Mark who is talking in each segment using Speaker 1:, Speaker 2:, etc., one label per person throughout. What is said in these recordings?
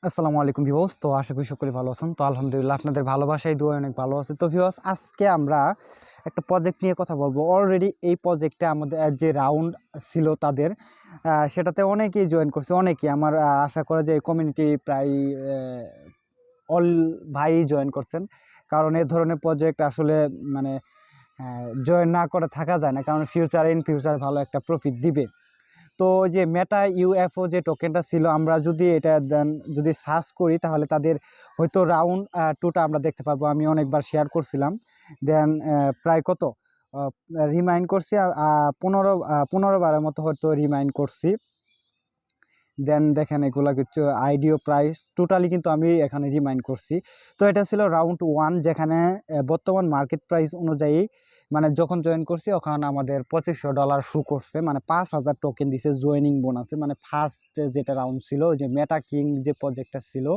Speaker 1: আসসালামু আলাইকুম ভিউয়ার্স। তো আশা করি সকলে ভালো আছেন। তো আলহামদুলিল্লাহ আপনাদের ভালোবাসায় দোয়ায় অনেক ভালো আছে। তো ভিউয়ার্স, আজকে আমরা একটা প্রজেক্ট নিয়ে কথা বলবো। অলরেডি এই প্রজেক্টে আমাদের যে রাউন্ড ছিল তাদের সেটাতে অনেকেই জয়েন করছে। অনেকেই আমার আশা করা যায় কমিউনিটি প্রায় অল ভাই জয়েন করছেন। কারণ এই ধরনের প্রজেক্ট আসলে মানে জয়েন না করে থাকা যায় না, কারণ ইন ফিউচার ভালো একটা প্রফিট দিবে। তো যে মেটা ইউএফও যে টোকেনটা ছিল, আমরা যদি এটা দেন যদি সার্চ করি তাহলে তাদের হয়তো রাউন্ড টুটা আমরা দেখতে পাবো। আমি অনেকবার শেয়ার করছিলাম। দেন প্রায় কত রিমাইন্ড করছি, 15 বারের মতো হয়তো রিমাইন্ড করছি। দেন দেখেন এগুলা কিছু আইডিও প্রাইস টোটালি কিন্তু আমি এখানে রিমাইন্ড করছি। তো এটা ছিল রাউন্ড 1, যেখানে বর্তমান মার্কেট প্রাইস অনুযায়ী মানে যখন জয়েন করছি ওখানে আমাদের $2500 শু করছে, মানে 5000 টোকেন দিছে জয়েনিং বোনাসে। মানে ফার্স্ট যেটা রাউন্ড ছিল, ওই যে মেটা কিং যে প্রজেক্টটা ছিল,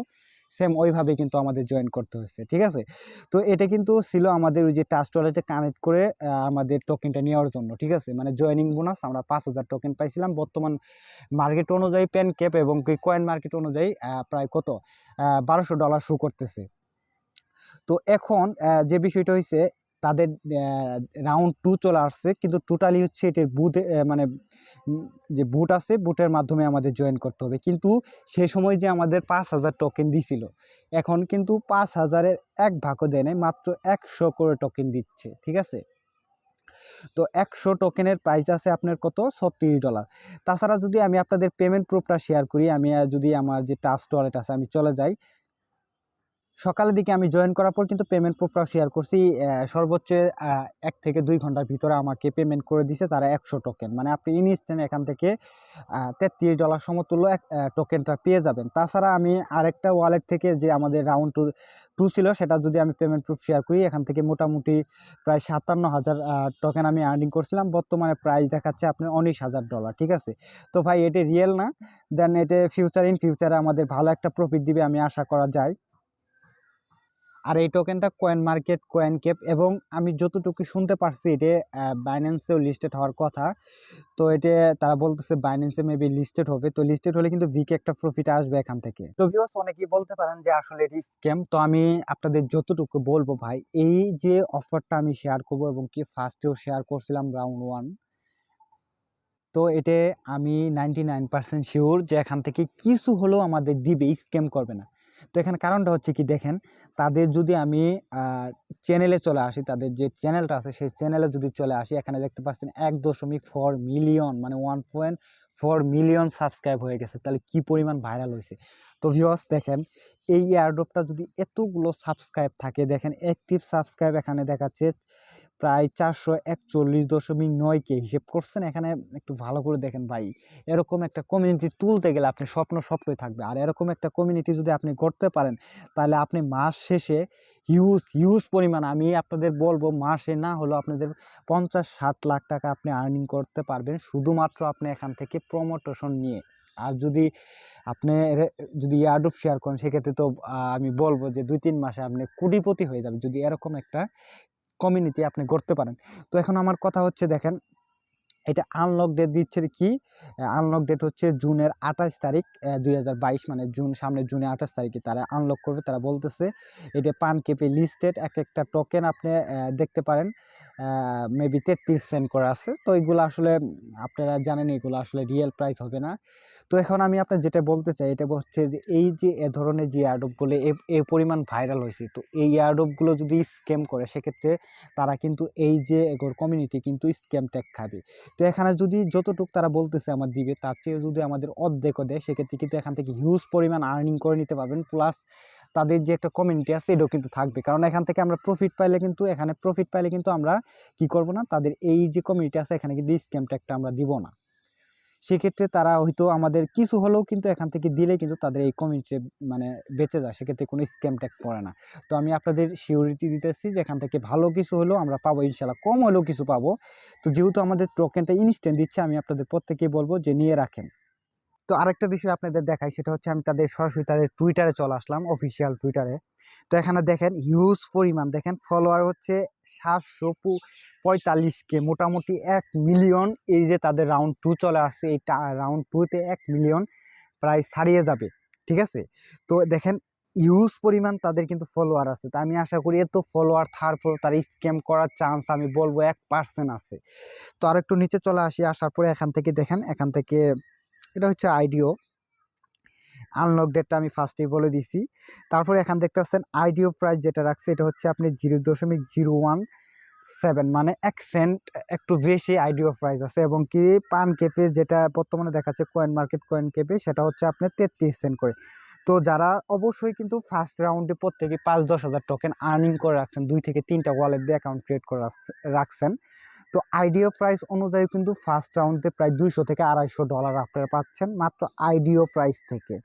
Speaker 1: সেম ওইভাবে কিন্তু আমাদের জয়েন করতে হয়েছে। ঠিক আছে, তো এটা কিন্তু ছিল আমাদের ওই যে ট্রাস্ট ওয়ালেটে কানেক্ট করে আমাদের টোকেনটা নেওয়ার জন্য। ঠিক আছে, মানে জয়েনিং বোনাস আমরা 5000 টোকেন পাইছিলাম। বর্তমান মার্কেট অনুযায়ী পেন ক্যাপ এবং কয়েন মার্কেট অনুযায়ী প্রায় কত $1200 শো করতেছে। তো এখন যে বিষয়টা হয়েছে, তাদের রাউন্ড 2 চলে আসছে, কিন্তু টোটালি হচ্ছে এটার বুথ মানে যে বুট আছে, বুটের মাধ্যমে আমাদের জয়েন করতে হবে। কিন্তু সে সময় যে আমাদের 5000 টোকেন দিছিল, এখন কিন্তু 5000-এর এক ভাগও দেয় নাই, মাত্র 100 করে টোকেন দিচ্ছে। ঠিক আছে, তো 100 টোকেনের প্রাইস আছে আপনার কত $36। তাছাড়া যদি আমি আপনাদের পেমেন্ট প্রুফটা শেয়ার করি, আমি যদি আমার যে ট্রাস্ট ওয়ালেট আছে আমি চলে যাই, সকালের দিকে আমি জয়েন করার পর কিন্তু পেমেন্ট প্রুফটা শেয়ার করছি। সর্বোচ্চ 1 থেকে 2 ঘন্টার ভিতরে আমাকে পেমেন্ট করে দিছে তারা 100 টোকেন। মানে আপনি ইনস্ট্যান্ট এখান থেকে $33 সমতুল্য টোকেনটা পেয়ে যাবেন। তাছাড়া আমি আরেকটা ওয়ালেট থেকে যে আমাদের রাউন্ড টু ছিল, সেটা যদি আমি পেমেন্ট প্রুফ শেয়ার করি, এখান থেকে মোটামুটি প্রায় 57,000 টোকেন আমি আর্নিং করছিলাম। বর্তমানে প্রাইস দেখাচ্ছে আপনার $19,000। ঠিক আছে, তো ভাই এটা রিয়েল না। দেন এটা ইন ফিউচারে আমাদের ভালো একটা প্রফিট দিবে আমি আশা করা যায়। আর এই টোকেনটা কয়েন মার্কেট, কয়েন ক্যাপ এবং আমি যতটুকু শুনতে পারছি এটা বাইন্যান্সেও লিস্টেড হওয়ার কথা। তো এটা তারা বলতেছে বাইন্যান্সে মেবি লিস্টেড হবে। তো লিস্টেড হলে কিন্তু বিগ একটা প্রফিট আসবে এখান থেকে। তো ভিউয়ার্স, অনেকেই বলতে পারেন যে আসলে এটি স্ক্যাম। তো আমি আপনাদের যতটুকু বলবো ভাই, এই যে অফারটা আমি শেয়ার করবো এবং কি ফার্স্টেও শেয়ার করছিলাম রাউন্ড 1, তো এটা আমি 99% শিওর যে এখান থেকে কিছু হলেও আমাদের দিবে, স্ক্যাম করবে না। তো এখানে কারণটা হচ্ছে কি দেখেন, তাদের যদি আমি চ্যানেলে চলে আসি, তাদের যে চ্যানেলটা আছে সেই চ্যানেলে যদি চলে আসি, এখানে দেখতে পাচ্ছেন 1.4 মিলিয়ন মানে 1.4 মিলিয়ন সাবস্ক্রাইব হয়ে গেছে। তাহলে কি পরিমাণ ভাইরাল হয়েছে। তো ভিউয়ার্স দেখেন, এই এয়ারড্রপটা যদি এতগুলো সাবস্ক্রাইব থাকে, দেখেন অ্যাক্টিভ সাবস্ক্রাইব এখানে দেখাচ্ছে প্রায় 441.9K হিসেব করছেন এখানে। একটু ভালো করে দেখেন ভাই, এরকম একটা কমিউনিটি তুলতে গেলে আপনি স্বপ্নই থাকবে। আর এরকম একটা কমিউনিটি যদি আপনি করতে পারেন, তাহলে আপনি মাস শেষে হিউজ পরিমাণ, আমি আপনাদের বলবো মাসে না হলেও আপনাদের 50-60 লাখ টাকা আপনি আর্নিং করতে পারবেন, শুধুমাত্র আপনি এখান থেকে প্রমোটেশন নিয়ে। আর আপনি যদি এয়ারড্রপ শেয়ার করেন, সেক্ষেত্রে তো আমি বলবো যে 2-3 মাসে আপনি কোটিপতি হয়ে যাবে, যদি এরকম একটা কমিউনিটি আপনি করতে পারেন। তো এখন আমার কথা হচ্ছে দেখেন, এটা আনলক ডেট দিচ্ছে কি, আনলক ডেট হচ্ছে জুনের 28 তারিখ 2022, মানে সামনের জুনে 28 তারিখে তারা আনলক করবে। তারা বলতেছে এটা পান কেপে লিস্টেড, এক একটা টোকেন আপনি দেখতে পারেন মেবি 33 সেন্ট করে আছে। তো এগুলো আসলে আপনারা জানেন এগুলো আসলে রিয়েল প্রাইস হবে না। তো এখন আমি আপনার যেটা বলতে চাই, এটা হচ্ছে যে এই যে এ ধরনের যে এয়ারড্রপগুলো এ পরিমাণ ভাইরাল হয়েছে, তো এই এয়ারড্রপগুলো যদি স্ক্যাম করে, সেক্ষেত্রে তারা কিন্তু এই যে এগোর কমিউনিটি কিন্তু স্ক্যাম ট্যাগ খাবে। তো এখানে যদি যতটুকু তারা বলতেছে আমার দিবে, তার চেয়ে যদি আমাদের অর্ধেকও দেয়, সেক্ষেত্রে কিন্তু এখান থেকে হিউজ পরিমাণ আর্নিং করে নিতে পারবেন। প্লাস তাদের যে একটা কমিউনিটি আছে এটাও কিন্তু থাকবে, কারণ এখান থেকে আমরা প্রফিট পাইলে কিন্তু আমরা কি করব না, তাদের এই যে কমিউনিটি আছে এখানে কিন্তু স্ক্যাম ট্যাগটা আমরা দিব না। সেক্ষেত্রে তারা হয়তো আমাদের কিছু হলেও কিন্তু এখান থেকে দিলে কিন্তু তাদের এই কমিউনিটি মানে বেঁচে যায়, সেক্ষেত্রে কোনো স্ক্যাম ট্যাগ পড়ে না। তো আমি আপনাদের সিওরিটি দিতেছি যে এখান থেকে ভালো কিছু হলেও আমরা পাবো, ইনশাল্লাহ কম হলেও কিছু পাবো। তো যেহেতু আমাদের টোকেনটা ইনস্ট্যান্ট দিচ্ছে, আমি আপনাদের প্রত্যেকেই বলবো যে নিয়ে রাখেন। তো আরেকটা বিষয় আপনাদের দেখাই, সেটা হচ্ছে আমি সরাসরি তাদের টুইটারে চলে আসলাম, অফিসিয়াল টুইটারে। তো এখানে দেখেন হিউজ পরিমাণ, দেখেন ফলোয়ার হচ্ছে 745K, মোটামুটি 1 মিলিয়ন। এই যে তাদের রাউন্ড 2 চলে আসছে, এই রাউন্ড 2-তে 1 মিলিয়ন প্রায় ছাড়িয়ে যাবে। ঠিক আছে। তো দেখেন হিউজ পরিমাণ তাদের কিন্তু ফলোয়ার আছে। তা আমি আশা করি এত ফলোয়ার থাকার পর তার স্ক্যাম করার চান্স আমি বলবো 1% আছে। তো আর একটু নিচে চলে আসি, আসার পরে এখান থেকে দেখেন, এখান থেকে এটা হচ্ছে আইডিও আনলক ডেটটা আমি ফার্স্টেই বলে দিছি। তারপরে এখান দেখতে পাচ্ছেন আইডিও প্রাইস যেটা রাখছে এটা হচ্ছে আপনি 0.017, মানে 1 সেন্ট একটু বেশি আইডিও প্রাইস আছে। এবং কি পান কেপে যেটা বর্তমানে দেখাচ্ছে কয়েন মার্কেট কয়েন কেপে, সেটা হচ্ছে আপনার 33 সেন্ট করে। তো যারা অবশ্যই কিন্তু ফার্স্ট রাউন্ডে প্রত্যেকে 5-10 হাজার টোকেন আর্নিং করে রাখছেন, 2 থেকে 3টা ওয়ালেট দিয়ে অ্যাকাউন্ট ক্রিয়েট করে রাখছেন, তো আইডিও প্রাইস অনুযায়ী কিন্তু ফার্স্ট রাউন্ডে প্রায় $200 থেকে $250 আপনারা পাচ্ছেন মাত্র আইডিও প্রাইস থেকে।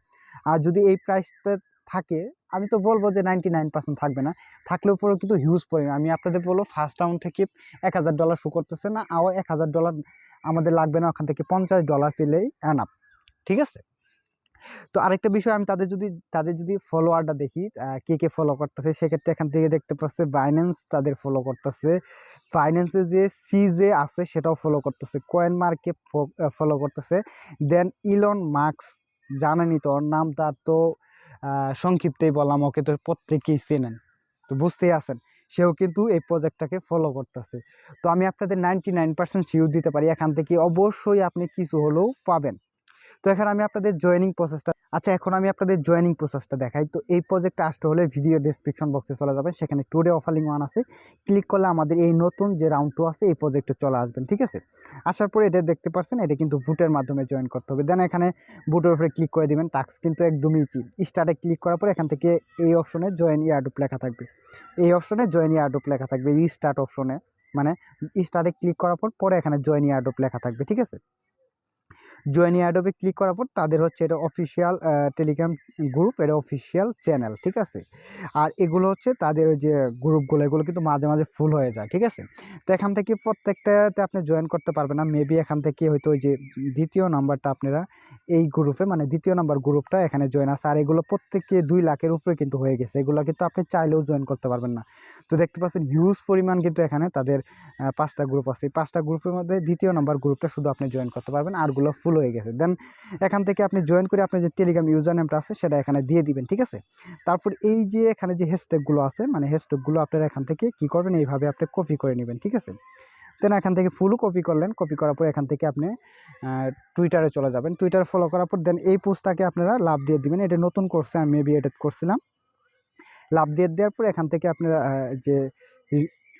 Speaker 1: আর যদি এই প্রাইসটা থাকে, আমি তো বলবো যে 99% থাকবে না, থাকলেও পরেও কিন্তু হিউজ পরিমাণ। আমি আপনাদের বলবো ফার্স্ট রাউন্ড থেকে $1000 শো করতেছে না, আরও $1000 আমাদের লাগবে না, ওখান থেকে $50 পেলেই এনাফ, ঠিক আছে। তো আরেকটা বিষয়, আমি তাদের যদি ফলোয়ারটা দেখি কে কে ফলো করতেছে, সেক্ষেত্রে এখান থেকে দেখতে পাচ্ছে বাইন্যান্স তাদের ফলো করতেছে, ফাইন্যান্সে যে সিজে আছে সেটাও ফলো করতেছে, কয়েন মার্কেট ফলো করতেছে, দেন ইলন মাস্ক, জানেনই তো ওর নাম, তার তো সংক্ষিপ্তেই বললাম, ওকে তো প্রত্যেকেই চেনেন, তো বুঝতেই আছেন, সেও কিন্তু এই প্রজেক্টটাকে ফলো করতেছে। তো আমি আপনাদের 99% শিওর দিতে পারি এখান থেকে অবশ্যই আপনি কিছু হলেও পাবেন। তো এখন আমি আপনাদের জয়েনিং প্রসেসটা দেখাই। তো এই প্রজেক্টটা আসতে হলে ভিডিও ডেসক্রিপশন বক্সে চলে যাবেন, সেখানে টুডে অফার লিঙ্ক 1 আছে, ক্লিক করলে আমাদের এই নতুন যে রাউন্ড 2 আছে এই প্রজেক্টে চলে আসবেন, ঠিক আছে। আসার পরে এটা দেখতে পাচ্ছেন, এটা কিন্তু বুটের মাধ্যমে জয়েন করতে হবে। দেন এখানে বুটের উপরে ক্লিক করে দিবেন, টাস্ক কিন্তু একদমই ইজি। স্টার্টে ক্লিক করার পর এখান থেকে এই অপশনে জয়েন ইয়ারড্রপ লেখা থাকবে, রিস্টার্ট অপশনে, মানে স্টার্টে ক্লিক করার পরে এখানে জয়েন ইয়ারড্রপ লেখা থাকবে, ঠিক আছে। জয়েন এয়ারড্রপে ক্লিক করার পর তাদের হচ্ছে এটা অফিসিয়াল টেলিগ্রাম গ্রুপ, এটা অফিসিয়াল চ্যানেল, ঠিক আছে। আর এগুলো হচ্ছে তাদের ওই যে গ্রুপগুলো, এগুলো কিন্তু মাঝে মাঝে ফুল হয়ে যায়, ঠিক আছে। তো এখান থেকে প্রত্যেকটাতে আপনি জয়েন করতে পারবেন না, মেবি এখান থেকে হয়তো ওই যে দ্বিতীয় নাম্বারটা আপনারা এই গ্রুপে, মানে দ্বিতীয় নাম্বার গ্রুপটা এখানে জয়েন আছে। আর এগুলো প্রত্যেকে 2 লাখের উপরে কিন্তু হয়ে গেছে, এগুলো কিন্তু আপনি চাইলেও জয়েন করতে পারবেন না। তো দেখতে পাচ্ছেন হিউজ পরিমাণ কিন্তু এখানে তাদের 5টা গ্রুপ আছে, 5টা গ্রুপের মধ্যে দ্বিতীয় নাম্বার গ্রুপটা শুধু আপনি জয়েন করতে পারবেন, আরগুলো ফুল হয়ে গেছে। দেন এখান থেকে আপনি জয়েন করে আপনি যে টেলিগ্রাম ইউজার নেমটা আছে সেটা এখানে দিয়ে দিবেন, ঠিক আছে। তারপর এই যে এখানে যে হ্যাশট্যাগুলো আছে, মানে হ্যাশট্যাগুলো আপনারা এখান থেকে কি করবেন, এইভাবে আপনি কপি করে নেবেন, ঠিক আছে। দেন এখান থেকে ফুলও কপি করলেন, কপি করার পর এখান থেকে আপনি টুইটারে চলে যাবেন, টুইটার ফলো করার পর দেন এই পোস্টটাকে আপনারা লাভ দিয়ে দিবেন। এটা নতুন করছে, আমি মেবি এডিট করছিলাম। লাভ দিয়ে দেওয়ার পর এখান থেকে আপনারা যে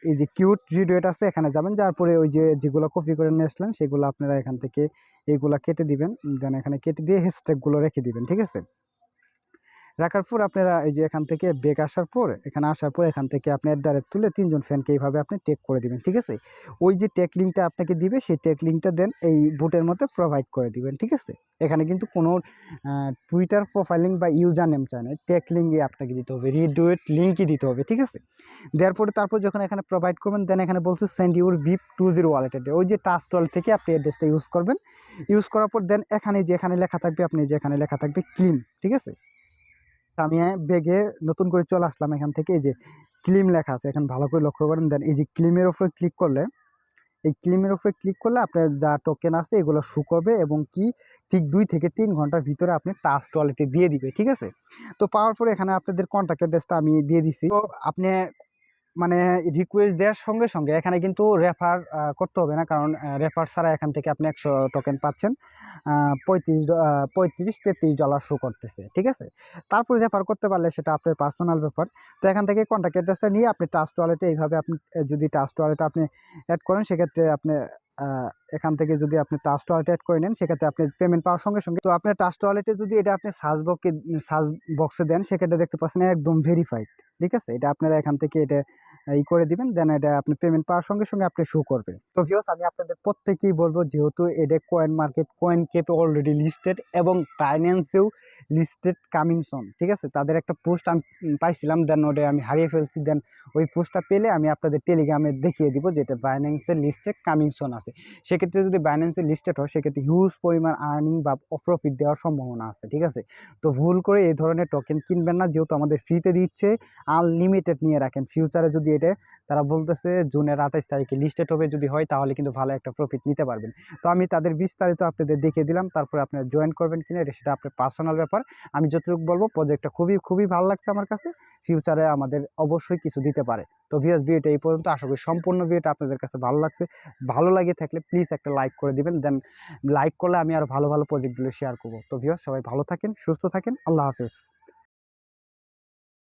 Speaker 1: এই যে কিউট রিডুয়েট আছে এখানে যাবেন, যার পরে ওই যে যেগুলো কপি করে নিয়ে আসলেন সেগুলো আপনারা এখান থেকে এইগুলা কেটে দিবেন, দেন এখানে কেটে দিয়ে হ্যাশট্যাগুলো রেখে দিবেন, ঠিক আছে। রাখার পর আপনারা এই যে এখান থেকে ব্যাক আসার পর এখান থেকে আপনি তুলে 3জন ফ্যানকে এইভাবে আপনি টেগ করে দিবেন, ঠিক আছে। ওই যে টেগ লিঙ্কটা আপনাকে দিবে সেই টেগ লিঙ্কটা দেন এই বুটের মধ্যে প্রোভাইড করে দিবেন, ঠিক আছে। এখানে কিন্তু কোনো টুইটার প্রোফাইলিং বা ইউজার নেম চায় না, টেগ লিঙ্কই আপনাকে দিতে হবে, রিডুয়েট লিঙ্কই দিতে হবে, ঠিক আছে। দেওয়ার পরে তারপর যখন এখানে প্রোভাইড করবেন দেন এখানে বলছে সেন্ড ইউর ভিপ 20 ওয়ালেট, ওই যে ট্রাস্ট ওয়ালেট থেকে আপনি অ্যাড্রেসটা ইউজ করবেন। ইউজ করার পর দেন এখানে লেখা থাকবে, ক্লিম, ঠিক আছে। আমি ব্যাগে নতুন করে চলে আসলাম, এখান থেকে এই যে ক্লিম লেখা আছে, এখন ভালো করে লক্ষ্য করেন। দেন এই যে ক্লিমের উপরে ক্লিক করলে, আপনার যা টোকেন আছে এগুলো শো করবে, এবং কি ঠিক 2 থেকে 3 ঘন্টার ভিতরে আপনি ট্রাস্ট ওয়ালেটে দিয়ে দিবে, ঠিক আছে। তো পাওয়ার পরে এখানে আপনাদের কন্ট্যাক্ট অ্যাড্রেসটা আমি দিয়ে দিছি। তো আপনি মানে রিকোয়েস্ট দেওয়ার সঙ্গে সঙ্গে এখানে কিন্তু রেফার করতে হবে না, কারণ রেফার ছাড়া এখান থেকে আপনি 100 টোকেন পাচ্ছেন, 35-33 ডলার শো করতেছে, ঠিক আছে। তারপর রেফার করতে পারলে সেটা আপনার পার্সোনাল ব্যাপার। তো এখান থেকে কন্ট্যাক্ট অ্যাড্রেসটা নিয়ে আপনি ট্রাস্ট ওয়ালেটে এইভাবে আপনি যদি ট্রাস্ট ওয়ালেটে আপনি অ্যাড করেন, সেক্ষেত্রে আপনি এখান থেকে যদি আপনি ট্রাস্ট ওয়ালেটে অ্যাড করে নেন, সেক্ষেত্রে আপনি পেমেন্ট পাওয়ার সঙ্গে সঙ্গে, তো আপনার ট্রাস্ট ওয়ালেটে যদি এটা আপনি সার্চ বক্সে দেন, সেক্ষেত্রে দেখতে পাচ্ছেন একদম ভেরিফাইড, ঠিক আছে। এটা আপনারা এখান থেকে এটা করে দিবেন, দেন এটা আপনি পেমেন্ট পাওয়ার সঙ্গে সঙ্গে আপনি শো করবে। তো ভিউয়ার্স, আমি আপনাদের প্রত্যেকেই বলবো, যেহেতু এটা কয়েন মার্কেট কয়েন কেপে অলরেডি লিস্টেড এবং বাইন্যান্সেও লিস্টেড কামিং সুন, ঠিক আছে। তাদের একটা পোস্ট আমি পাইছিলাম, দেন ওটা আমি হারিয়ে ফেলছি, দেন ওই পোস্টটা পেলে আমি আপনাদের টেলিগ্রামে দেখিয়ে দিব যেটা বাইন্যান্সের লিস্টে কামিং সুন আছে। সেক্ষেত্রে যদি বাইন্যান্সের লিস্টেড হয় সেক্ষেত্রে হিউজ পরিমাণ আর্নিং বা প্রফিট দেওয়ার সম্ভাবনা আছে, ঠিক আছে। তো ভুল করে এই ধরনের টোকেন কিনবেন না, যেহেতু আমাদের ফ্রিতে দিচ্ছে, আনলিমিটেড নিয়ে রাখেন। ফিউচারে যদি এটা তারা বলতেছে জুনের 28 তারিখে লিস্টেড হবে, যদি হয় তাহলে কিন্তু ভালো একটা প্রফিট নিতে পারবেন। তো আমি তাদের বিস্তারিত আপনাদের দেখিয়ে দিলাম, তারপরে আপনারা জয়েন করবেন কিনা এটা সেটা আপনার পার্সোনাল ব্যাপার। আমি যতটুকু বলবো প্রজেক্টটা খুবই খুবই ভালো লাগছে আমার কাছে, ফিউচারে আমাদের অবশ্যই কিছু দিতে পারে। তো ভিউয়ার্স, ভিডিওটা এই পর্যন্ত, আশা করি সম্পূর্ণ ভিডিওটা আপনাদের কাছে ভালো লাগছে। ভালো লাগে থাকলে প্লিজ একটা লাইক করে দিবেন, দেন লাইক করলে আমি আরো ভালো ভালো প্রজেক্টগুলো শেয়ার করবো। তো ভিউয়ার্স, সবাই ভালো থাকেন, সুস্থ থাকেন, আল্লাহ হাফেজ।